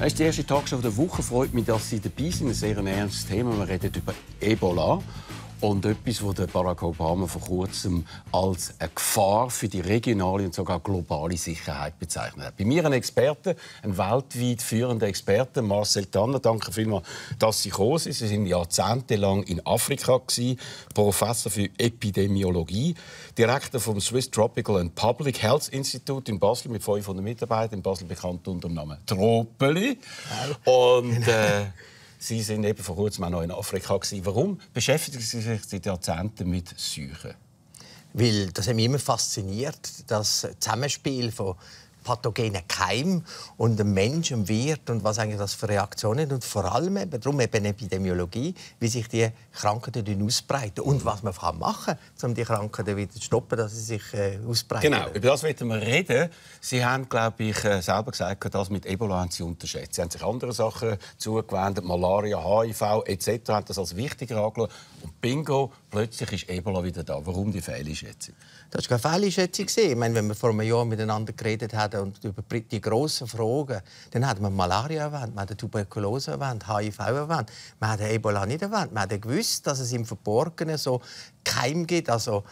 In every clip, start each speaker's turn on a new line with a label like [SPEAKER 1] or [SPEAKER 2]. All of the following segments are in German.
[SPEAKER 1] Das ist die erste Tagshow der Woche. Freut mich, dass Sie dabei sind. Ein sehr ernstes Thema. Wir reden über Ebola. Und etwas, das Barack Obama vor kurzem als eine Gefahr für die regionale und sogar globale Sicherheit bezeichnet hat. Bei mir ein Experte, ein weltweit führender Experte, Marcel Tanner. Danke vielmals, dass Sie gekommen sind. Sie waren jahrzehntelang in Afrika, Professor für Epidemiologie, Direktor vom Swiss Tropical and Public Health Institute in Basel mit 500 Mitarbeitern. In Basel bekannt unter dem Namen Tropeli. Und Sie sind eben vor kurzem auch noch in Afrika. Warum beschäftigen Sie sich seit Jahrzehnten mit Seuchen?
[SPEAKER 2] Weil das hat mich immer fasziniert, das Zusammenspiel von pathogenen Keimen und dem Menschen, dem Wirt und was eigentlich das für Reaktionen und vor allem darum Epidemiologie, wie sich die Krankheiten ausbreiten und was man machen kann, um die Krankheiten wieder zu stoppen, dass sie sich ausbreiten.
[SPEAKER 1] Genau, über das wollen wir reden. Sie haben, glaube ich, selber gesagt, das mit Ebola haben Sie unterschätzt. Sie haben sich andere Sachen zugewendet, Malaria, HIV etc. haben das als wichtiger angeschaut. Und bingo, plötzlich ist Ebola wieder da. Warum die Fehleinschätzung?
[SPEAKER 2] Das war keine Fehleinschätzung. Ich meine, wenn wir vor einem Jahr miteinander geredet haben und über die grossen Fragen, dann hat man Malaria erwähnt, man hat Tuberkulose erwähnt, HIV erwähnt, man hat Ebola nicht erwähnt. Man hat gewusst, dass es im Verborgenen so Keim gibt, also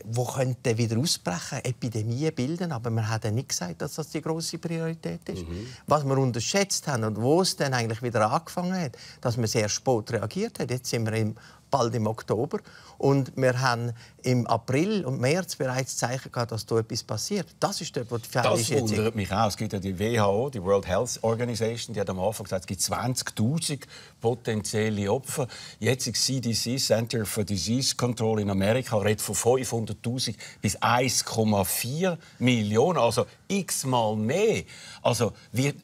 [SPEAKER 2] wo könnte wieder ausbrechen, Epidemien bilden, aber man hat nicht gesagt, dass das die grosse Priorität ist. Was wir unterschätzt haben und wo es dann eigentlich wieder angefangen hat, dass man sehr spät reagiert hat. Jetzt sind wir bald im Oktober und wir haben im April und März bereits Zeichen gehabt, dass da etwas passiert. Das ist dort, wo die Fehleinschätzung...
[SPEAKER 1] Das wundert mich auch. Es gibt ja die WHO, die World Health Organization, die hat am Anfang gesagt, es gibt 20'000 potenzielle Opfer. Jetzt ist CDC, Center for Disease Control in Amerika, redet von 500'000 bis 1,4 Millionen, also x-mal mehr. Also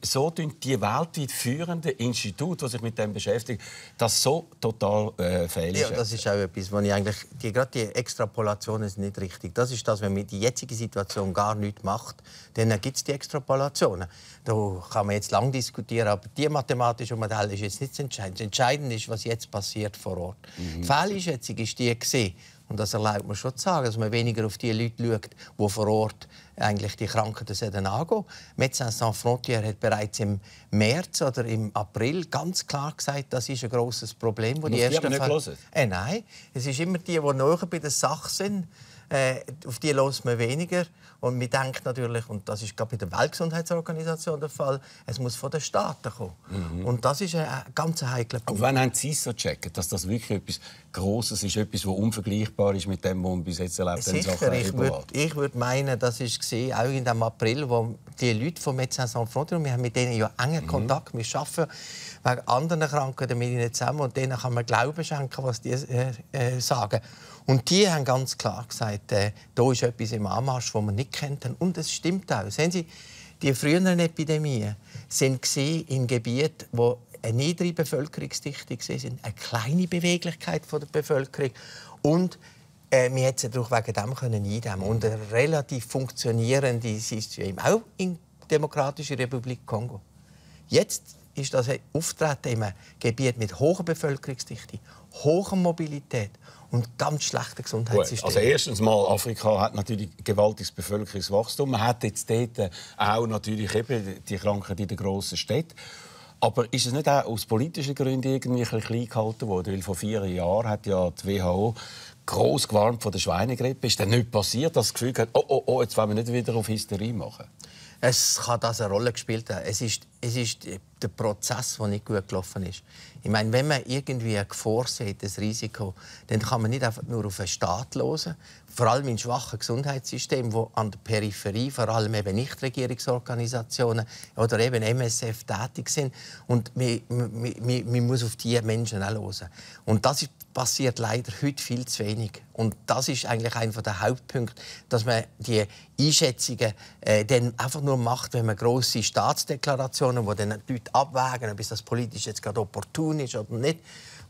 [SPEAKER 1] so tun die weltweit führenden Institute, die sich mit dem beschäftigen, das so total fehleinschätzen.
[SPEAKER 2] Ja, das ist auch etwas, wo ich eigentlich... Gerade die Extrapolationen sind nicht richtig. Das ist das, wenn man die jetzige Situation gar nichts macht, dann gibt es die Extrapolationen. Da kann man jetzt lang diskutieren, aber die mathematische Modell ist jetzt nicht entscheidend. Entscheidend ist, was jetzt passiert vor Ort. Die Fehleinschätzung ist die gesehen. Und das erlaubt man schon zu sagen, dass man weniger auf die Leute schaut, die vor Ort eigentlich die Krankheiten angehen. Médecins Sans Frontières hat bereits im März oder im April ganz klar gesagt, das ist ein grosses Problem. Wo
[SPEAKER 1] die ersten Fälle...
[SPEAKER 2] Nein, es ist immer die näher bei der Sache sind. Auf die hört man weniger. Und man denkt natürlich, und das ist gerade bei der Weltgesundheitsorganisation der Fall, es muss von den Staaten kommen. Und das ist ein ganz heikler Punkt.
[SPEAKER 1] Aber wann haben Sie so gecheckt, dass das wirklich etwas Grosses ist, etwas, das unvergleichbar ist mit dem, was man bis jetzt erlebt hat?
[SPEAKER 2] Sicher, ich würde meinen, das war auch in dem April, wo die Leute von Médecins Sans Frontières, wir haben mit denen ja engen Kontakt, wir arbeiten wegen anderen Krankheiten mit ihnen zusammen und denen kann man Glauben schenken, was die sagen. Und die haben ganz klar gesagt, da ist etwas im Anmarsch, das wir nicht kennen. Und es stimmt auch. Sehen Sie, die früheren Epidemien waren in Gebieten, wo eine niedrige Bevölkerungsdichte war, eine kleine Beweglichkeit der Bevölkerung und wir hätten es wegen dem eindämmen und ein relativ funktionierendes System, auch in der Demokratischen Republik Kongo. Jetzt ist das Auftreten in einem Gebiet mit hoher Bevölkerungsdichte, hoher Mobilität und ganz schlechter Gesundheitssystem.
[SPEAKER 1] Also erstens mal, Afrika hat natürlich gewaltiges Bevölkerungswachstum. Man hat jetzt dort auch natürlich eben die Krankheit in den grossen Städten. Aber ist es nicht auch aus politischen Gründen irgendwie ein bisschen klein gehalten worden? Weil vor 4 Jahren hat ja die WHO gross gewarnt von der Schweinegrippe. Ist dann nicht passiert, dass das Gefühl hat, oh, jetzt wollen wir nicht wieder auf Hysterie machen?
[SPEAKER 2] Es kann das eine Rolle gespielt haben. Es ist der Prozess, der nicht gut gelaufen ist. Ich meine, wenn man irgendwie eine Gefahr sieht, ein Risiko, dann kann man nicht einfach nur auf den Staat hören. Vor allem in schwachen Gesundheitssystemen, wo an der Peripherie vor allem eben Nichtregierungsorganisationen oder eben MSF tätig sind. Und man muss auf diese Menschen auch hören. Und das passiert leider heute viel zu wenig. Und das ist eigentlich einer der Hauptpunkte, dass man die Einschätzungen dann einfach nur macht, wenn man grosse Staatsdeklarationen, wo dann die Leute abwägen, ob das politisch jetzt gerade opportun ist oder nicht.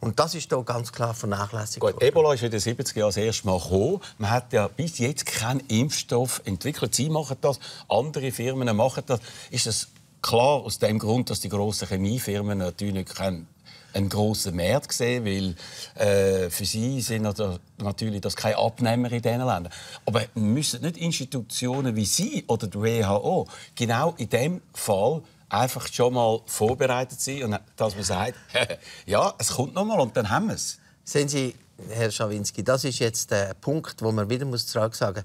[SPEAKER 2] Und das ist hier ganz klar vernachlässigt worden.
[SPEAKER 1] Ebola ist in den 70er Jahren das erste Mal gekommen. Man hat ja bis jetzt keinen Impfstoff entwickelt. Sie machen das, andere Firmen machen das. Ist das klar aus dem Grund, dass die grossen Chemiefirmen natürlich einen grossen Markt sehen, weil für sie sind natürlich das keine Abnehmer in diesen Ländern. Aber müssen nicht Institutionen wie Sie oder die WHO genau in diesem Fall einfach schon mal vorbereitet sein und dass man sagt, ja, es kommt noch mal und dann haben wir es.
[SPEAKER 2] Sehen Sie, Herr Schawinski, das ist jetzt der Punkt, wo man wieder sagen muss.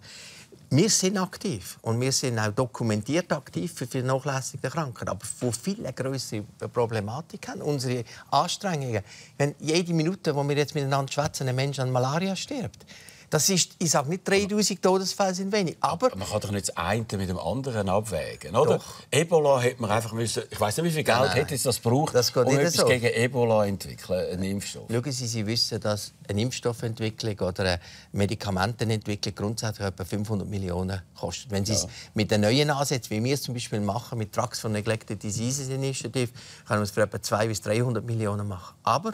[SPEAKER 2] Wir sind aktiv und wir sind auch dokumentiert aktiv für die nachlässigen Kranken, aber wo viele größere Problematik haben. Unsere Anstrengungen, wenn jede Minute, wo wir jetzt miteinander schwätzen, ein Mensch an Malaria stirbt. Das ist, ich sage nicht, 3000 Todesfälle sind wenig, aber...
[SPEAKER 1] Man kann doch nicht das eine mit dem anderen abwägen, oder?
[SPEAKER 2] Doch.
[SPEAKER 1] Ebola hätte man einfach müssen... Ich weiss nicht, wie viel Geld hätte es das gebraucht,
[SPEAKER 2] das geht
[SPEAKER 1] um
[SPEAKER 2] nicht
[SPEAKER 1] etwas
[SPEAKER 2] so.
[SPEAKER 1] gegen Ebola zu entwickeln, einen Impfstoff.
[SPEAKER 2] Schauen Sie, Sie wissen, dass eine Impfstoffentwicklung oder eine Medikamentenentwicklung grundsätzlich etwa 500 Millionen kostet. Wenn Sie es mit den neuen Ansätzen, wie wir es zum Beispiel machen, mit Drugs for Neglected Diseases Initiative, können wir es für etwa 200 bis 300 Millionen machen. Aber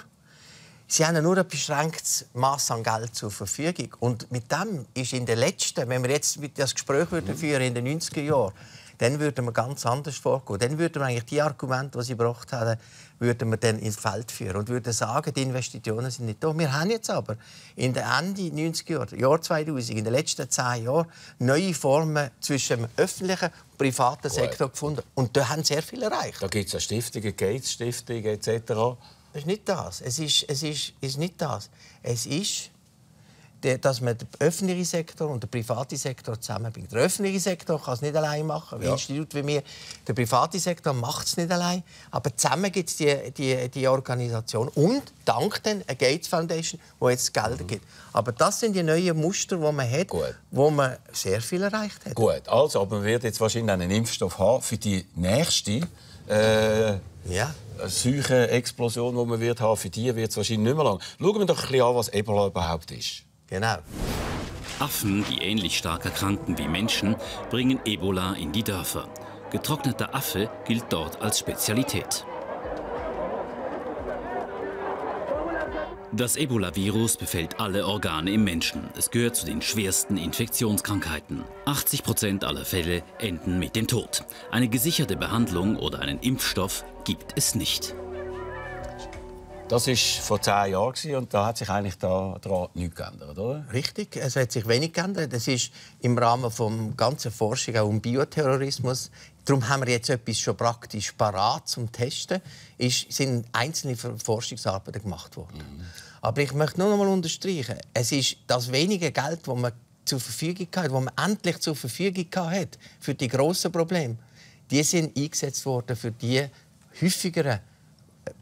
[SPEAKER 2] Sie haben nur ein beschränktes Maß an Geld zur Verfügung. Und mit dem ist in den letzten, wenn wir jetzt das Gespräch führen in den 90er Jahren, dann würden wir ganz anders vorgehen. Dann würden wir eigentlich die Argumente, die Sie gebracht haben, würden wir dann ins Feld führen und würden sagen, die Investitionen sind nicht da. Wir haben jetzt aber in den Ende 90er Jahren, Jahr 2000, in den letzten 10 Jahren, neue Formen zwischen dem öffentlichen und privaten Sektor gefunden. Und da haben sehr viel erreicht.
[SPEAKER 1] Da gibt es ja Stiftungen, Gates-Stiftung etc.
[SPEAKER 2] Das ist nicht das. Es ist nicht das. Es ist, dass man den öffentlichen Sektor und den privaten Sektor zusammenbringt. Der öffentliche Sektor kann es nicht allein machen. Wie Institut wie mir. Der private Sektor macht es nicht allein. Aber zusammen gibt es die Organisation. Und dank der Gates Foundation, die jetzt Gelder gibt. Aber das sind die neuen Muster, die man hat, wo man sehr viel erreicht hat.
[SPEAKER 1] Gut, also, aber man wird jetzt wahrscheinlich einen Impfstoff haben für die nächste Seuchenexplosion, die man wird haben. Für die wird es wahrscheinlich nicht mehr lang. Schauen wir doch ein bisschen an, was Ebola überhaupt ist.
[SPEAKER 2] Genau.
[SPEAKER 3] Affen, die ähnlich stark erkranken wie Menschen, bringen Ebola in die Dörfer. Getrockneter Affe gilt dort als Spezialität. Das Ebola-Virus befällt alle Organe im Menschen. Es gehört zu den schwersten Infektionskrankheiten. 80% aller Fälle enden mit dem Tod. Eine gesicherte Behandlung oder einen Impfstoff gibt es nicht.
[SPEAKER 1] Das war vor 10 Jahren und da hat sich eigentlich daran nichts geändert, oder?
[SPEAKER 2] Richtig, es hat sich wenig geändert. Es ist im Rahmen der ganzen Forschung auch um Bioterrorismus. Darum haben wir jetzt etwas schon praktisch parat zum Testen. Es sind einzelne Forschungsarbeiten gemacht worden. Aber ich möchte nur noch mal unterstreichen, es ist das wenige Geld, das man zur Verfügung hat, das man endlich zur Verfügung hat für die grossen Probleme, die sind eingesetzt worden für die häufigeren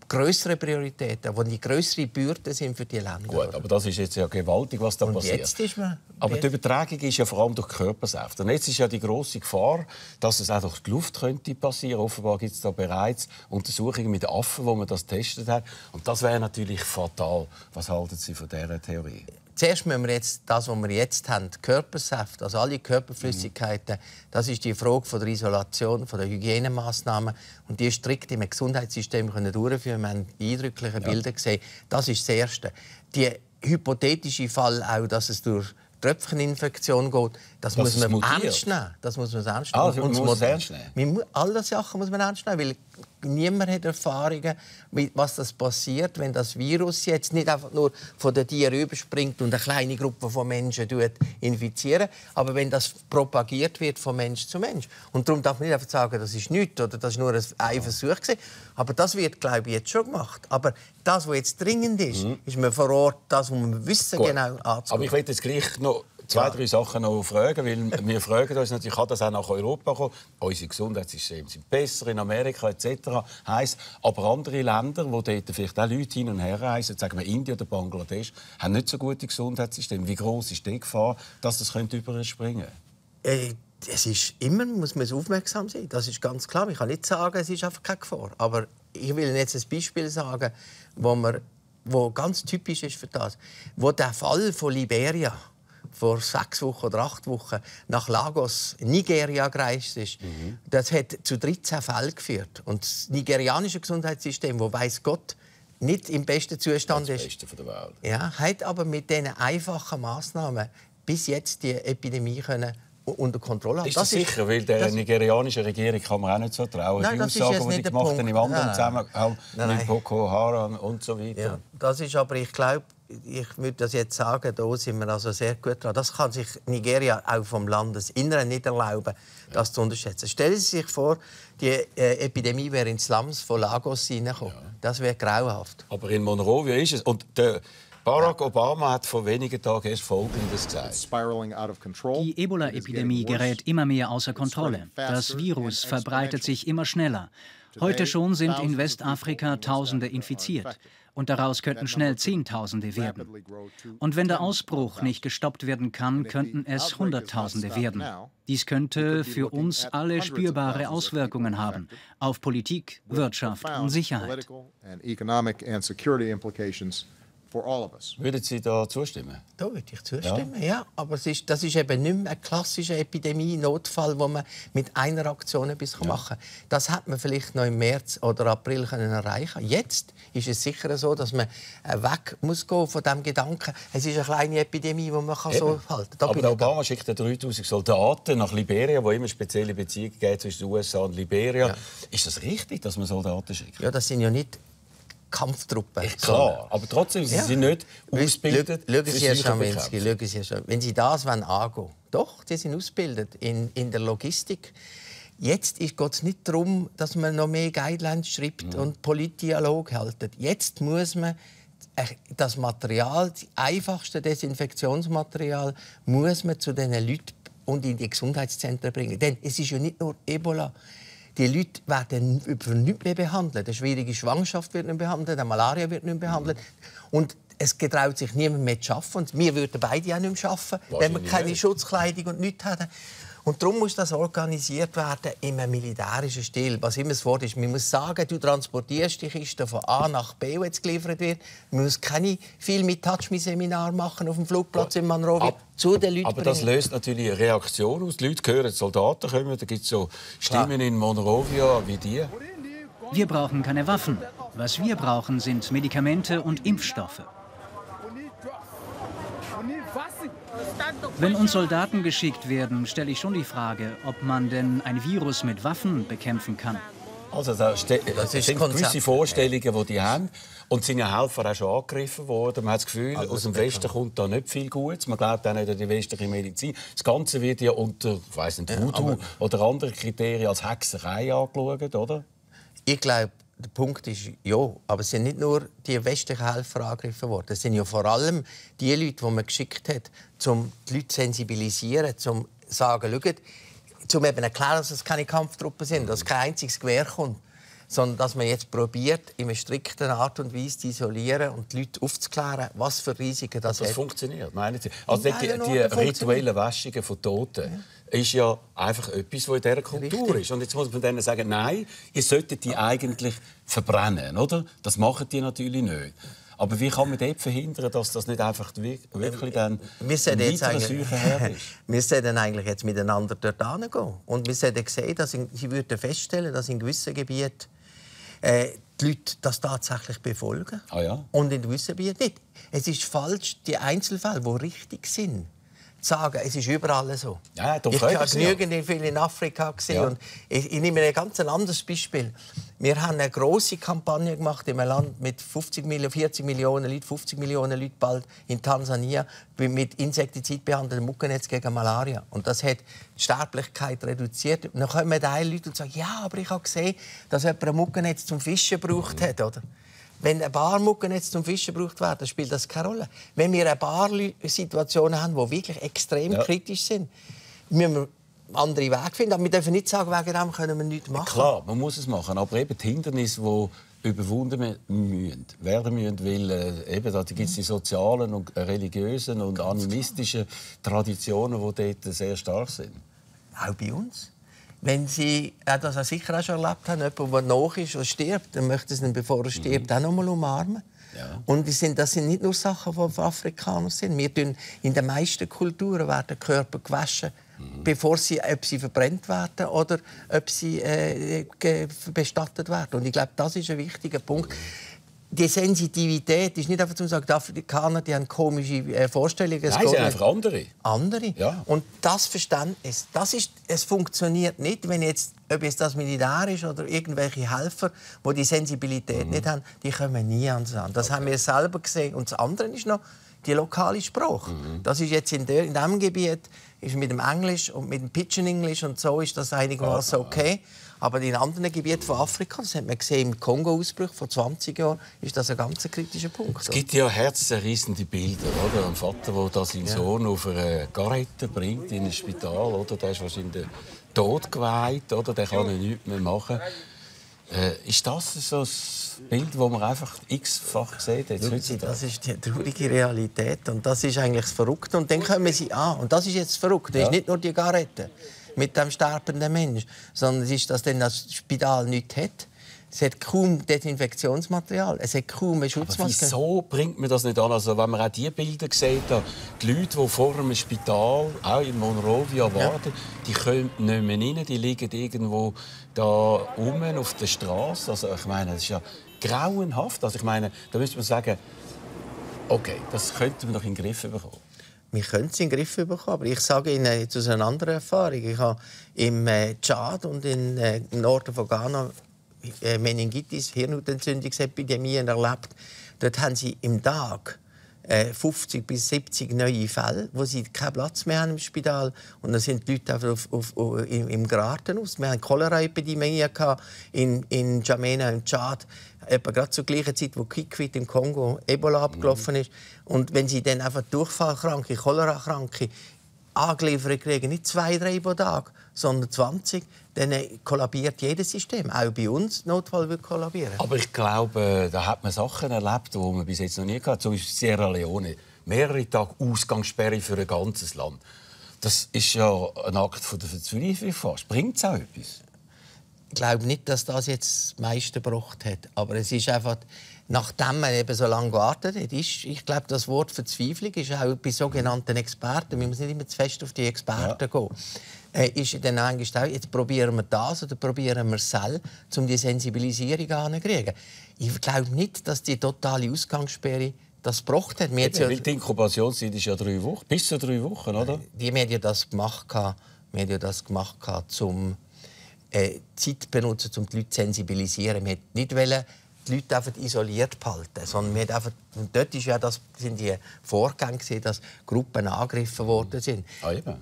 [SPEAKER 2] grössere Prioritäten, die grössere Bürden sind für die Länder.
[SPEAKER 1] Gut, aber das ist jetzt ja gewaltig, was da passiert.
[SPEAKER 2] Jetzt ist man
[SPEAKER 1] aber die Übertragung ist ja vor allem durch Körpersäfte. Und jetzt ist ja die grosse Gefahr, dass es auch durch die Luft könnte passieren. Offenbar gibt es da bereits Untersuchungen mit Affen, wo man das getestet hat. Und das wäre natürlich fatal. Was halten Sie von dieser Theorie?
[SPEAKER 2] Zuerst müssen wir jetzt das, was wir jetzt haben, Körpersäfte, also alle Körperflüssigkeiten, das ist die Frage von der Isolation, von der Hygienemaßnahmen und die strikt im Gesundheitssystem durchführen. Wir haben die eindrücklichen Bilder gesehen. Das ist das Erste. Der hypothetische Fall auch, dass es durch Tröpfcheninfektion geht, das muss man ernst nehmen. Das muss man ernst nehmen.
[SPEAKER 1] Also, man muss es ernst nehmen?
[SPEAKER 2] Alle Sachen muss man ernst nehmen, weil niemand hat Erfahrungen, was das passiert, wenn das Virus jetzt nicht einfach nur von den Tieren überspringt und eine kleine Gruppe von Menschen infiziert, aber wenn das propagiert wird von Mensch zu Mensch. Und darum darf man nicht einfach sagen, das ist nichts oder das ist nur ein Versuch gewesen. Aber das wird, glaube ich, jetzt schon gemacht. Aber das, was jetzt dringend ist, ist man vor Ort, das, was wir wissen, genau anzugehen.
[SPEAKER 1] Aber ich will jetzt gleich noch 2-3 Sachen noch fragen, weil wir fragen uns natürlich, kann das auch nach Europa kommen? Unsere Gesundheitssysteme sind besser in Amerika etc. Heisst, aber andere Länder, wo dort vielleicht auch Leute hin und her reisen, sagen wir Indien oder Bangladesch, haben nicht so gute Gesundheitssysteme. Wie groß ist die Gefahr, dass das überspringen könnte?
[SPEAKER 2] Es ist immer, muss man aufmerksam sein. Das ist ganz klar. Ich kann nicht sagen, es ist einfach keine Gefahr. Aber ich will jetzt ein Beispiel sagen, wo ganz typisch ist für das. Wo der Fall von Liberia vor 6 Wochen oder 8 Wochen nach Lagos, Nigeria, gereist ist, das hat zu 13 Fällen geführt. Und das nigerianische Gesundheitssystem, wo weiss Gott nicht im besten Zustand ist,
[SPEAKER 1] das Beste von der Welt.
[SPEAKER 2] Ja, hat aber mit diesen einfachen Massnahmen bis jetzt die Epidemie unter Kontrolle haben.
[SPEAKER 1] Ist das sicher? Weil der nigerianischen Regierung kann man auch nicht so trauen.
[SPEAKER 2] Nein,
[SPEAKER 1] die
[SPEAKER 2] das
[SPEAKER 1] Aussagen,
[SPEAKER 2] ist
[SPEAKER 1] die
[SPEAKER 2] nicht
[SPEAKER 1] die
[SPEAKER 2] der
[SPEAKER 1] gemacht haben
[SPEAKER 2] Punkt.
[SPEAKER 1] im anderen
[SPEAKER 2] Nein.
[SPEAKER 1] Zusammenhang
[SPEAKER 2] Nein.
[SPEAKER 1] mit Boko Haram und so weiter.
[SPEAKER 2] Ja, das ist aber, ich glaube, ich würde das jetzt sagen, da sind wir also sehr gut dran. Das kann sich Nigeria auch vom Landesinneren nicht erlauben, das zu unterschätzen. Stellen Sie sich vor, die Epidemie wäre in Slums von Lagos hineingekommen. Ja. Das wäre grauenhaft.
[SPEAKER 1] Aber in Monrovia ist es. Und Barack Obama hat vor wenigen Tagen erst Folgendes gesagt.
[SPEAKER 4] Die Ebola-Epidemie gerät immer mehr außer Kontrolle. Das Virus verbreitet sich immer schneller. Heute schon sind in Westafrika Tausende infiziert. Und daraus könnten schnell Zehntausende werden. Und wenn der Ausbruch nicht gestoppt werden kann, könnten es Hunderttausende werden. Dies könnte für uns alle spürbare Auswirkungen haben. Auf Politik, Wirtschaft und Sicherheit.
[SPEAKER 1] Würden Sie da zustimmen?
[SPEAKER 2] Da würde ich zustimmen, ja. Aber das ist eben nicht mehr ein klassischer Epidemie-Notfall, wo man mit einer Aktion etwas machen kann. Das hat man vielleicht noch im März oder April erreichen können. Jetzt ist es sicher so, dass man weg muss gehen von diesem Gedanken. Es ist eine kleine Epidemie, die man so halten kann.
[SPEAKER 1] Aber der Obama schickt 3000 Soldaten nach Liberia, wo immer spezielle Beziehungen gibt zwischen den USA und Liberia. Ja. Ist das richtig, dass man Soldaten schickt?
[SPEAKER 2] Ja, das sind ja nicht Kampftruppen.
[SPEAKER 1] Klar, aber trotzdem sie sind nicht ausgebildet.
[SPEAKER 2] Schauen Sie, Herr Schaminski, wenn Sie das angehen wollen, doch, sie sind ausgebildet in der Logistik. Jetzt geht es nicht darum, dass man noch mehr Guidelines schreibt und Politdialog hält. Jetzt muss man das Material, das einfachste Desinfektionsmaterial, muss man zu diesen Leuten und in die Gesundheitszentren bringen. Denn es ist ja nicht nur Ebola. Die Leute werden über nichts mehr behandelt. Eine schwierige Schwangerschaft wird nicht behandelt, eine Malaria wird nicht behandelt. Und es getraut sich niemand mehr zu arbeiten. Und wir würden beide auch nicht mehr arbeiten, wenn wir keine Schutzkleidung und nichts hätten. Und darum muss das organisiert werden in einem militärischen Stil. Was immer das Wort ist, man muss sagen, du transportierst die Kiste von A nach B, wo jetzt geliefert wird. Man muss keine viel mit Touch-Me-Seminar machen auf dem Flugplatz in Monrovia. Zu den Leuten
[SPEAKER 1] aber das löst natürlich eine Reaktion aus. Die Leute hören, die Soldaten kommen, da gibt es so Stimmen in Monrovia wie die.
[SPEAKER 4] Wir brauchen keine Waffen. Was wir brauchen, sind Medikamente und Impfstoffe. Wenn uns Soldaten geschickt werden, stelle ich schon die Frage, ob man denn ein Virus mit Waffen bekämpfen kann.
[SPEAKER 1] Also das sind gewisse Vorstellungen, die haben. Und sind ja Helfer auch schon angegriffen worden. Man hat das Gefühl, aus dem Westen kommt da nicht viel Gutes. Man glaubt auch nicht an die westliche Medizin. Das Ganze wird ja unter Voodoo oder anderen Kriterien als Hexerei angeschaut, oder?
[SPEAKER 2] Ich glaube, der Punkt ist, ja, aber es sind nicht nur die westlichen Helfer angegriffen worden. Es sind ja vor allem die Leute, die man geschickt hat, um die Leute zu sensibilisieren, um zu sagen, schaut, um eben erklären, dass es keine Kampftruppen sind, dass kein einziges Gewehr kommt, sondern dass man jetzt probiert, in einer strikten Art und Weise zu isolieren und die Leute aufzuklären, was für Risiken das hat.
[SPEAKER 1] Das funktioniert, meinen Sie? Also die rituellen Waschungen von Toten ist ja einfach etwas, was in dieser Kultur ist. Und jetzt muss man denen sagen, nein, ihr solltet die eigentlich verbrennen, oder? Das machen die natürlich nicht. Aber wie kann man dort verhindern, dass das nicht einfach wirklich dann ein weiterer Seuchenherd ist?
[SPEAKER 2] Wir sollten eigentlich jetzt miteinander dort hingehen. Und wir sollten sehen, dass sie würden feststellen, dass in gewissen Gebieten die Leute das tatsächlich befolgen.
[SPEAKER 1] Ah, ja?
[SPEAKER 2] Und in gewissen Gebieten nicht. Es ist falsch, die Einzelfälle, die richtig sind, zu sagen, es ist überall so.
[SPEAKER 1] Ja,
[SPEAKER 2] ich habe genügend viel in Afrika gesehen. Ja. Und ich nehme ein ganz anderes Beispiel. Wir haben eine grosse Kampagne gemacht in einem Land mit 40 Millionen Leuten, 50 Millionen Leuten bald in Tansania, mit Insektizid behandeltem Muckennetz gegen Malaria. Und das hat die Sterblichkeit reduziert. Und dann kommen die Leute und sagen, ja, aber ich habe gesehen, dass jemand ein Muckennetz zum Fischen gebraucht hat. Oder? Wenn ein paar Muckennetz zum Fischen gebraucht werden, spielt das keine Rolle. Wenn wir ein paar Situationen haben, die wirklich extrem kritisch sind, müssen wir andere Wege finden. Aber wir dürfen nicht sagen, wegen dem können wir nichts machen.
[SPEAKER 1] Klar, man muss es machen. Aber eben die Hindernisse, die überwunden werden müssen, weil eben, da gibt es die sozialen und religiösen und animistischen Traditionen, die dort sehr stark sind.
[SPEAKER 2] Auch bei uns. Wenn Sie das sicher auch schon erlebt haben, jemand, der nach ist und stirbt, dann möchte Sie ihn, bevor er stirbt, auch noch mal umarmen. Ja. Und das sind nicht nur Sachen, die für Afrikaner sind. In den meisten Kulturen werden Körper gewaschen, bevor sie verbrennt werden oder ob sie bestattet werden. Und ich glaube, das ist ein wichtiger Punkt. die Sensitivität ist nicht einfach zu sagen, die Afrikaner die haben komische Vorstellungen.
[SPEAKER 1] Nein, sie sind einfach andere.
[SPEAKER 2] Andere.
[SPEAKER 1] Ja.
[SPEAKER 2] Und das Verständnis, es funktioniert nicht, wenn jetzt, ob es das Militär ist oder irgendwelche Helfer, die die Sensibilität nicht haben, die kommen nie ans Land. Das haben wir selber gesehen. Und das andere ist noch die lokale Sprache. Das ist jetzt in diesem Gebiet ist mit dem Englisch und mit dem Pidgin English und so ist das einigermaßen okay. Aber in anderen Gebieten von Afrika, das hat man gesehen im Kongo-Ausbruch vor 20 Jahren, ist das ein ganz kritischer Punkt.
[SPEAKER 1] Es gibt ja herzzerreißende Bilder, oder? Ein Vater, der seinen Sohn auf eine Garette bringt in ein Spital, oder? Der ist wahrscheinlich den Tod geweiht, oder? Der kann nichts mehr machen. Ist das so ein Bild, das man einfach x-fach sieht?
[SPEAKER 2] Das ist die traurige Realität und das ist eigentlich das Verrückte. Und dann kommen sie an. Und das ist jetzt das Verrückte. Das ist nicht nur die Garette mit dem sterbenden Mensch, sondern es ist, dass dann das Spital nichts hat. Es hat kaum Desinfektionsmaterial, es hat kaum eine Schutzmaske.
[SPEAKER 1] Wieso bringt man das nicht an? Also, wenn man auch diese Bilder sieht, die Leute, die vor einem Spital, auch in Monrovia, warten, die kommen nicht mehr rein, die liegen irgendwo da oben auf der Straße. Also, ich meine, das ist ja grauenhaft. Also, ich meine, da müsste man sagen, okay, das könnte man doch in den Griff bekommen.
[SPEAKER 2] Wir können es in den Griff bekommen, aber ich sage Ihnen jetzt aus einer anderen Erfahrung. Ich habe im Tschad und im Norden von Ghana Meningitis, Hirnhautentzündungsepidemien erlebt. Dort haben sie im Tag 50 bis 70 neue Fälle, wo sie keinen Platz mehr haben im Spital. Und dann sind die Leute einfach im Garten aus. Wir hatten Cholera-Epidemie in N'Djamena im Tschad, etwa gerade zur gleichen Zeit, wo Kikwit im Kongo Ebola abgelaufen ist. Und wenn sie dann einfach Durchfallkranke, Cholera-Kranke angeliefert kriegen, nicht 2, 3 pro Tag, sondern 20, dann kollabiert jedes System. Auch bei uns Notfall wird kollabieren.
[SPEAKER 1] Aber ich glaube, da hat man Sachen erlebt, die man bis jetzt noch nie hatte. Zum Beispiel Sierra Leone. Mehrere Tage Ausgangssperre für ein ganzes Land. Das ist ja ein Akt von der Verzweiflung fast. Bringt es auch etwas?
[SPEAKER 2] Ich glaube nicht, dass das jetzt das meiste gebracht hat. Aber es ist einfach, nachdem man eben so lange gewartet hat, ich glaube, das Wort Verzweiflung ist auch bei sogenannten Experten, wir müssen nicht immer zu fest auf die Experten gehen, ist dann eigentlich auch, jetzt probieren wir das oder probieren wir es um die Sensibilisierung anzukriegen. Ich glaube nicht, dass die totale Ausgangssperre das gebracht hat.
[SPEAKER 1] Die Inkubationszeit ist ja 3 Wochen, bis zu 3 Wochen, oder?
[SPEAKER 2] Die haben ja das gemacht, um Zeit benutzen, um die Leute zu sensibilisieren. Wir wollten nicht die Leute einfach isoliert behalten, sondern wir einfach, und dort ist ja sind die Vorgänge gewesen, dass Gruppen angegriffen worden sind.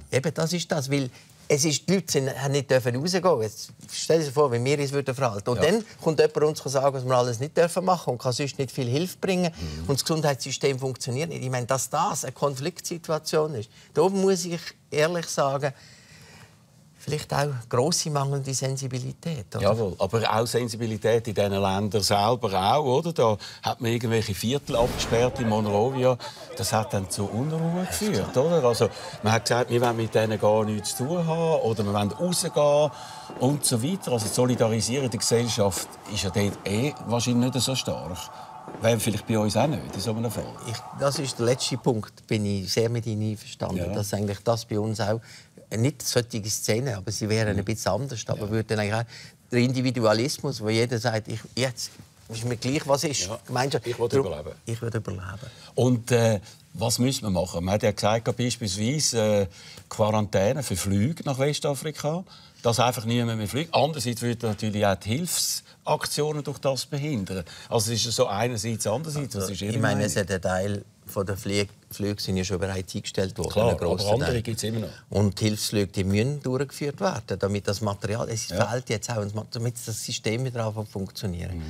[SPEAKER 2] Eben, das ist das, weil die Leute haben nicht rausgehen. Jetzt stell dir vor, wenn wir uns verhalten würden. Und dann kommt jemand uns sagen, was wir alles nicht machen dürfen und kann sonst nicht viel Hilfe bringen. Und das Gesundheitssystem funktioniert nicht. Ich meine, dass das eine Konfliktsituation ist, da muss ich ehrlich sagen, vielleicht auch grosse mangelnde Sensibilität. Oder?
[SPEAKER 1] Jawohl, aber auch Sensibilität in diesen Ländern selber auch, oder? Da hat man irgendwelche Viertel abgesperrt in Monrovia. Das hat dann zu Unruhe geführt, oder? Also, man hat gesagt, wir wollen mit denen gar nichts zu tun haben oder wir wollen rausgehen und so weiter. Also die Solidarisierung der Gesellschaft ist ja dort wahrscheinlich nicht so stark. Wäre vielleicht bei uns auch nicht in so einem Fall.
[SPEAKER 2] Das ist der letzte Punkt. Bin ich sehr mit Ihnen einverstanden. Ja. Dass eigentlich das bei uns auch nicht solche Szenen, aber sie wären ein bisschen anders. Aber würden eigentlich auch der Individualismus, wo jeder sagt, jetzt ist mir gleich, was ist.
[SPEAKER 1] Ja. Ich will überleben.
[SPEAKER 2] Ich will überleben.
[SPEAKER 1] Und was müssen wir machen? Man hat ja gesagt, beispielsweise Quarantäne für Flüge nach Westafrika, dass einfach niemand mehr fliegt. Andererseits würde natürlich auch die Hilfsaktionen durch das behindern. Also es ist so einerseits, andererseits. Was ist
[SPEAKER 2] ich meine, es hat ein Teil von der Flüge sind ja schon bereits eingestellt worden.
[SPEAKER 1] Klar, aber andere gibt es immer noch.
[SPEAKER 2] Und die Hilfsflüge die müssen durchgeführt werden, damit das Material, es fehlt jetzt auch, damit das System wieder anfängt zu funktionieren.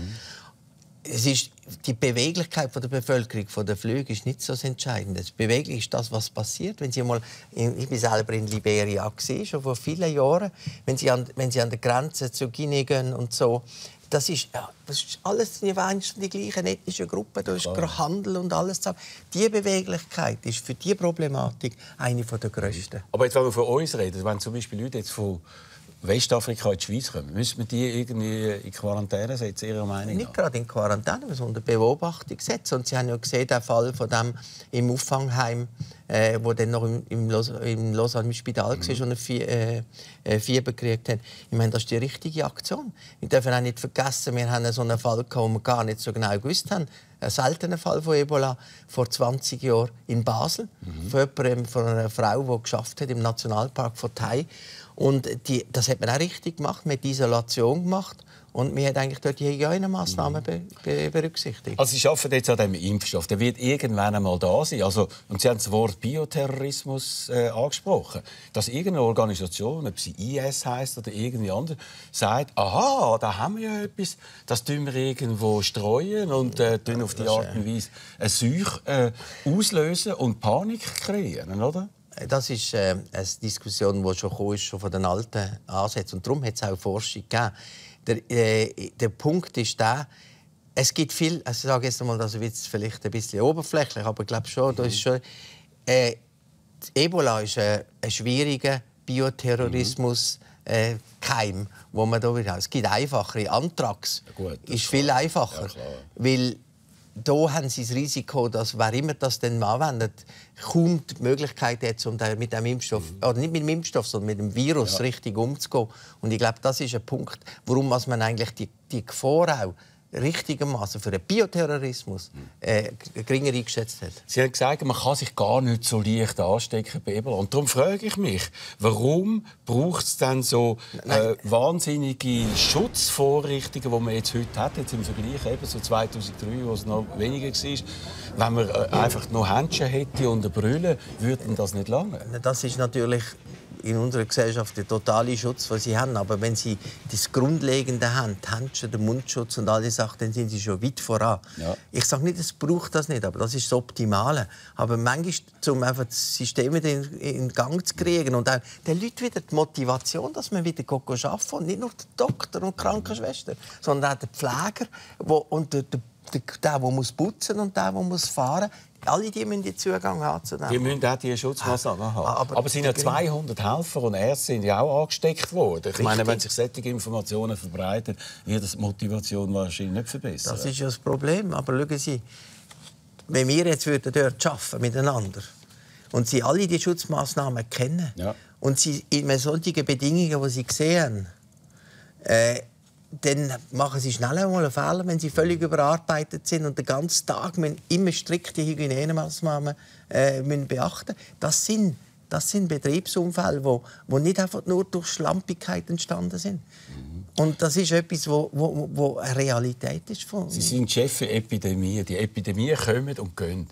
[SPEAKER 2] Es ist die Beweglichkeit der Bevölkerung von der Flüge ist nicht so entscheidend. Das Beweglich ist das, was passiert. Wenn Sie mal, ich war selber in Liberia gewesen, schon vor vielen Jahren, wenn Sie an der Grenze zu Guinea gehen und so. Das ist alles die gleichen ethnischen Gruppen, da ist Handel und alles zusammen. Die Beweglichkeit ist für diese Problematik eine der grössten.
[SPEAKER 1] Aber jetzt, wenn wir von uns reden, wenn zum Beispiel Leute jetzt von Westafrika in die Schweiz kommen, müssen wir die irgendwie in Quarantäne setzen, Ihrer Meinung nach?
[SPEAKER 2] Nicht gerade in Quarantäne, sondern unter Beobachtung setzen. Und Sie haben ja gesehen, der Fall von dem im Auffangheim wo dann noch im Lausanne im Spital war und Fieber gekriegt hat. Ich meine, das ist die richtige Aktion. Wir dürfen auch nicht vergessen, wir haben so einen Fall gehabt, wo wir gar nicht so genau gewusst haben. Ein seltener Fall von Ebola vor 20 Jahren in Basel. Von einer Frau, die geschafft hat im Nationalpark von Thai. Und das hat man auch richtig gemacht, mit Isolation gemacht. Und wir haben eigentlich dort die Hygienemaßnahmen berücksichtigt.
[SPEAKER 1] Also Sie arbeiten jetzt an diesem Impfstoff. Der wird irgendwann einmal da sein. Also, und Sie haben das Wort Bioterrorismus angesprochen. Dass irgendeine Organisation, ob sie IS heisst oder irgendwie anders, sagt, aha, da haben wir ja etwas, das tun wir irgendwo streuen und tun auf die Art und Weise eine Seuche auslösen und Panik kreieren, oder?
[SPEAKER 2] Das ist eine Diskussion, die schon von den alten Ansätzen. Und darum hat es auch Forschung gegeben. Der Punkt ist der, es gibt viel, also ich sage jetzt einmal, das wird vielleicht ein bisschen oberflächlich, aber ich glaube schon, da ist schon Ebola ist ein schwieriger Bioterrorismus Keim, wo man da wieder. Es gibt einfachere. Anthrax ist viel einfacher, weil da haben sie das Risiko, dass wer immer das dann anwendet, kaum die Möglichkeit hat, um mit dem Impfstoff, oder nicht mit dem Impfstoff, sondern mit dem Virus richtig umzugehen. Und ich glaube, das ist ein Punkt, warum man eigentlich die Gefahr auch richtigermaßen für den Bioterrorismus geringer eingeschätzt hat.
[SPEAKER 1] Sie haben gesagt, man kann sich gar nicht so leicht anstecken bei Ebola. Und darum frage ich mich, warum braucht es dann so wahnsinnige Schutzvorrichtungen, die man jetzt heute hat, jetzt im Vergleich eben so 2003, wo es noch weniger war. Wenn man einfach noch Händchen hätte und eine Brille, würde das nicht lange.
[SPEAKER 2] Das ist natürlich in unserer Gesellschaft der totale Schutz, den sie haben. Aber wenn sie das Grundlegende haben, die Handschuhe, den Mundschutz und all diese Sachen, dann sind sie schon weit voran. Ja. Ich sage nicht, es braucht das nicht, aber das ist das Optimale. Aber manchmal, um einfach das System wieder in Gang zu kriegen und auch den Leuten wieder die Motivation, dass man wieder arbeiten kann. Und nicht nur der Doktor und die Krankenschwester, sondern auch der Pfleger und der, der muss putzen und der muss fahren. Alle die müssen den Zugang haben zu dem.
[SPEAKER 1] Die müssen auch diese Schutzmaßnahmen haben. Aber es sind ja 200 Helfer und Ärzte sind ja auch angesteckt worden. Ich meine, wenn sich solche Informationen verbreiten, wird das die Motivation wahrscheinlich nicht verbessern.
[SPEAKER 2] Das ist ja das Problem. Aber schauen Sie, wenn wir jetzt dort arbeiten miteinander und Sie alle die Schutzmaßnahmen kennen und Sie in solchen Bedingungen, die Sie sehen, dann machen sie schnell einmal einen Fehler, wenn sie völlig überarbeitet sind und den ganzen Tag immer strikte Hygienemaßnahmen beachten müssen. Das sind Betriebsunfälle, die nicht einfach nur durch Schlampigkeit entstanden sind. Und das ist etwas, wo eine Realität ist.
[SPEAKER 1] Sie sind Chef für Epidemien. Die Epidemien kommen und gehen.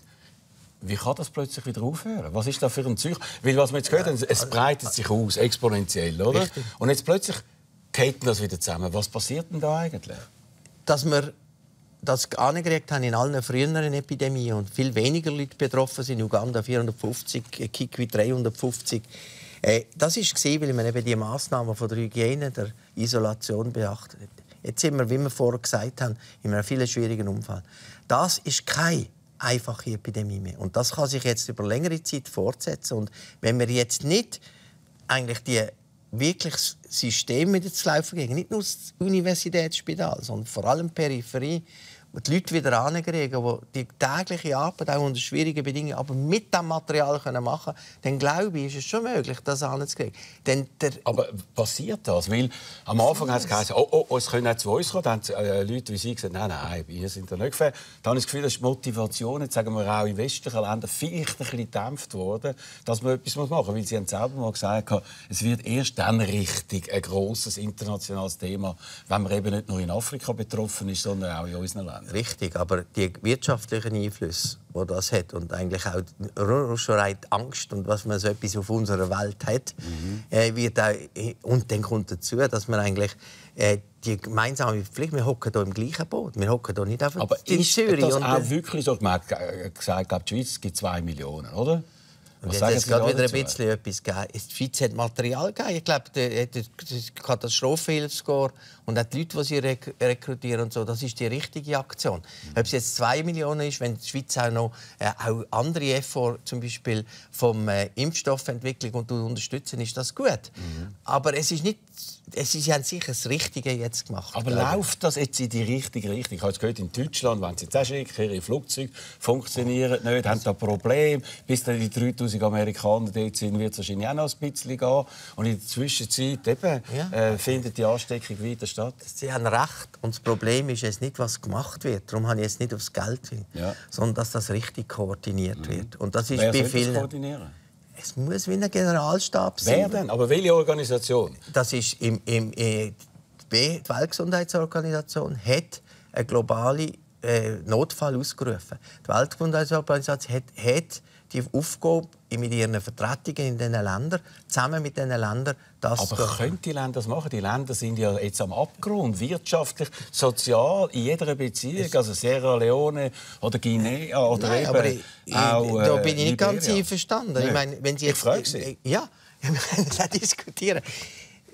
[SPEAKER 1] Wie kann das plötzlich wieder aufhören? Was ist da für ein Zeug? Weil was wir jetzt gehört haben, es breitet sich aus, exponentiell, oder?
[SPEAKER 2] Richtig.
[SPEAKER 1] Und jetzt plötzlich geht das wieder zusammen. Was passiert denn da eigentlich?
[SPEAKER 2] Dass wir das angekriegt haben in allen früheren Epidemien und viel weniger Leute betroffen sind, Uganda 450, Kikwi 350. Das war gesehen, weil man eben die Massnahmen von der Hygiene, der Isolation beachtet. Jetzt sind wir, wie wir vorher gesagt haben, in einem viel schwierigen Umfall. Das ist keine einfache Epidemie mehr. Und das kann sich jetzt über längere Zeit fortsetzen. Und wenn wir jetzt nicht eigentlich die wirklich das System wieder zu laufen gegen, nicht nur das Universitätsspital, sondern vor allem die Peripherie, wo die Leute wieder ankriegen, die die tägliche Arbeit auch unter schwierigen Bedingungen, aber mit diesem Material machen können, dann glaube ich, ist es schon möglich, das anzukriegen.
[SPEAKER 1] Aber passiert das? Weil am Anfang hat es geheißen, es können auch zu uns kommen. Dann haben Leute wie Sie gesagt, nein, wir sind da nicht gefährdet. Dann habe ich das Gefühl, dass die Motivation, jetzt sagen wir auch in westlichen Ländern, vielleicht ein bisschen gedämpft worden, dass man etwas machen muss. Weil Sie haben selber mal gesagt, es wird erst dann richtig ein grosses internationales Thema, wenn man eben nicht nur in Afrika betroffen ist, sondern auch in unseren Ländern.
[SPEAKER 2] Richtig, aber die wirtschaftlichen Einflüsse, die das hat und eigentlich auch schon rein die Angst und was man so etwas auf unserer Welt hat, wird auch, und dann kommt dazu, dass man eigentlich die gemeinsame Pflicht, wir hocken hier im gleichen Boot, wir hocken hier nicht einfach in Zürich.
[SPEAKER 1] Aber ist das auch wirklich so? Man hat gesagt, die Schweiz gibt 2 Millionen, oder?
[SPEAKER 2] Und jetzt hat es gerade wieder ein bisschen etwas gegeben. Die Schweiz hat Material gegeben. Ich glaube, der Katastrophenhilfscore und auch die Leute, die sie rekrutieren und so, das ist die richtige Aktion. Ob es jetzt 2 Millionen ist, wenn die Schweiz auch noch auch andere Efforts, zum Beispiel vom Impfstoffentwicklung und unterstützen, ist das gut. Aber es ist nicht. Sie haben sicher das Richtige jetzt gemacht.
[SPEAKER 1] Aber läuft das jetzt in die richtige Richtung? Ich habe jetzt gehört, in Deutschland, wenn sie jetzt auch schicken, ihre Flugzeuge funktionieren nicht, haben da Probleme, bis dann die 3000 100'000 Amerikaner dort sind, wird es wahrscheinlich auch noch ein bisschen gehen. Und in der Zwischenzeit eben, findet die Ansteckung weiter statt.
[SPEAKER 2] Sie haben recht. Und das Problem ist jetzt nicht, was gemacht wird. Darum habe ich jetzt nicht aufs Geld hin, sondern dass das richtig koordiniert wird. Und das ist
[SPEAKER 1] Wer
[SPEAKER 2] bei
[SPEAKER 1] soll
[SPEAKER 2] vielen.
[SPEAKER 1] das koordinieren?
[SPEAKER 2] Es muss wie ein Generalstab sein.
[SPEAKER 1] Wer denn? Aber welche Organisation?
[SPEAKER 2] Das ist die Weltgesundheitsorganisation hat einen globalen Notfall ausgerufen. Die Weltgesundheitsorganisation hat die Aufgabe, mit ihren Vertretungen in diesen Ländern, zusammen mit diesen Ländern, das
[SPEAKER 1] Aber können die Länder das machen? Die Länder sind ja jetzt am Abgrund, wirtschaftlich, sozial, in jeder Beziehung. Also Sierra Leone oder Guinea oder
[SPEAKER 2] Nein,
[SPEAKER 1] eben auch
[SPEAKER 2] da bin ich nicht ganz
[SPEAKER 1] Liberia.
[SPEAKER 2] einverstanden.
[SPEAKER 1] Nee.
[SPEAKER 2] Ich meine, wenn Sie jetzt,
[SPEAKER 1] Ich frage Sie.
[SPEAKER 2] Ja, wir können das auch diskutieren.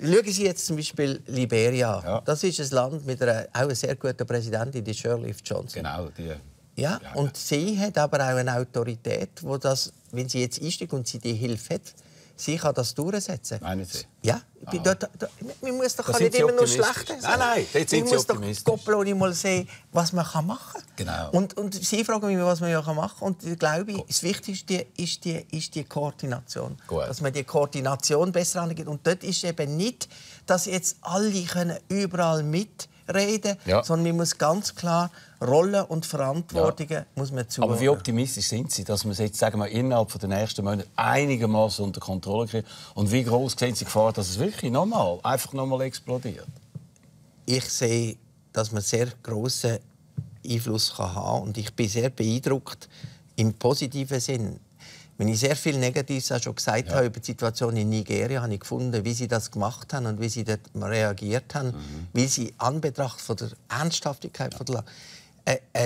[SPEAKER 2] Schauen Sie jetzt zum Beispiel Liberia.
[SPEAKER 1] Ja.
[SPEAKER 2] Das ist ein Land mit einer sehr guten Präsidentin, die Shirley Johnson.
[SPEAKER 1] Genau, die.
[SPEAKER 2] Ja, und sie hat aber auch eine Autorität, wo das, wenn sie jetzt einsteigt und sie die Hilfe hat, sie kann das durchsetzen.
[SPEAKER 1] Meinen Sie?
[SPEAKER 2] Ja, ich bin man muss doch
[SPEAKER 1] Da
[SPEAKER 2] nicht
[SPEAKER 1] sind Sie
[SPEAKER 2] immer nur
[SPEAKER 1] optimistisch.
[SPEAKER 2] schlecht
[SPEAKER 1] Nein, nein, dort sind
[SPEAKER 2] man
[SPEAKER 1] Sie
[SPEAKER 2] muss doch
[SPEAKER 1] optimistisch.
[SPEAKER 2] koppeln mal sehen, was man machen kann.
[SPEAKER 1] Genau.
[SPEAKER 2] Und Sie fragen mich, was man machen kann. Und ich glaube, das Wichtigste ist die Koordination.
[SPEAKER 1] Gut.
[SPEAKER 2] Dass man die Koordination besser angeht. Und dort ist eben nicht, dass jetzt alle können überall mitreden, sondern man muss ganz klar Rollen und Verantwortungen muss man zuordnen.
[SPEAKER 1] Aber wie optimistisch sind Sie, dass man es jetzt sagen wir, innerhalb der nächsten Monate einigermaßen unter Kontrolle kriegt? Und wie groß sehen Sie die Gefahr, dass es wirklich einfach nochmal explodiert?
[SPEAKER 2] Ich sehe, dass man sehr grossen Einfluss haben kann. Und ich bin sehr beeindruckt im positiven Sinn. Wenn ich sehr viel Negatives auch schon gesagt habe über die Situation in Nigeria, habe ich gefunden, wie sie das gemacht haben und wie sie dort reagiert haben, wie sie anbetracht von der Ernsthaftigkeit von der Lage.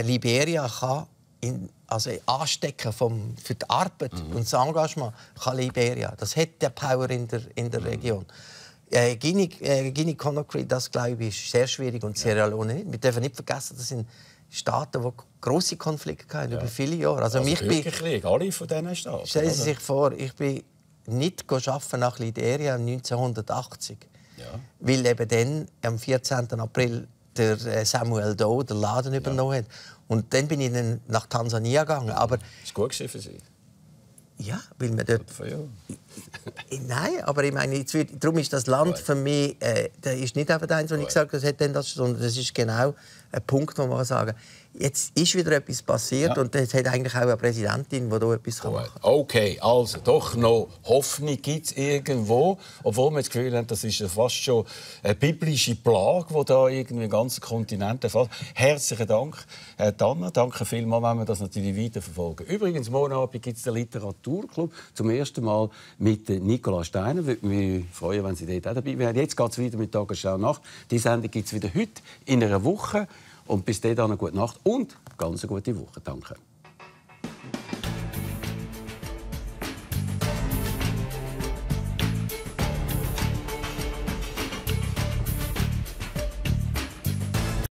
[SPEAKER 2] Liberia kann anstecken für die Arbeit und das Engagement kann Liberia. Das hat der Power in der Region. Guinea-Conakry, das glaube ich, ist sehr schwierig und Sierra Leone nicht. Wir dürfen nicht vergessen, das sind Staaten, die grosse Konflikte hatten über viele Jahre. Also
[SPEAKER 1] Bürgerkrieg, alle von diesen Staaten.
[SPEAKER 2] Stellen Sie sich vor, ich bin nicht arbeiten nach Liberia 1980, weil eben dann am 14. April der Samuel Doe den Laden übernommen hat. Und dann bin ich dann nach Tansania gegangen. Aber
[SPEAKER 1] ist gut für Sie?
[SPEAKER 2] Ja, weil man dort... Nein, aber ich meine, darum ist das Land für mich, das ist nicht einfach eins, wo ich gesagt habe, sondern das ist genau ein Punkt, wo man sagen kann, jetzt ist wieder etwas passiert und es hat eigentlich auch eine Präsidentin, die da etwas machen kann.
[SPEAKER 1] Okay, also doch noch Hoffnung gibt es irgendwo, obwohl wir das Gefühl haben, das ist fast schon eine biblische Plage, die da irgendwie den ganzen Kontinent erfasst. Herzlichen Dank, Herr Tanner. Danke vielmals, wenn wir das natürlich weiterverfolgen. Übrigens, morgen Abend gibt es den Literaturclub zum ersten Mal mit Nicola Steiner. Würde mich freuen, wenn Sie dort auch dabei wären. Jetzt geht es weiter mit Tagesschau Nacht. Die Sendung gibt es wieder heute in einer Woche. Und bis dahin eine gute Nacht und ganz eine gute Woche. Danke.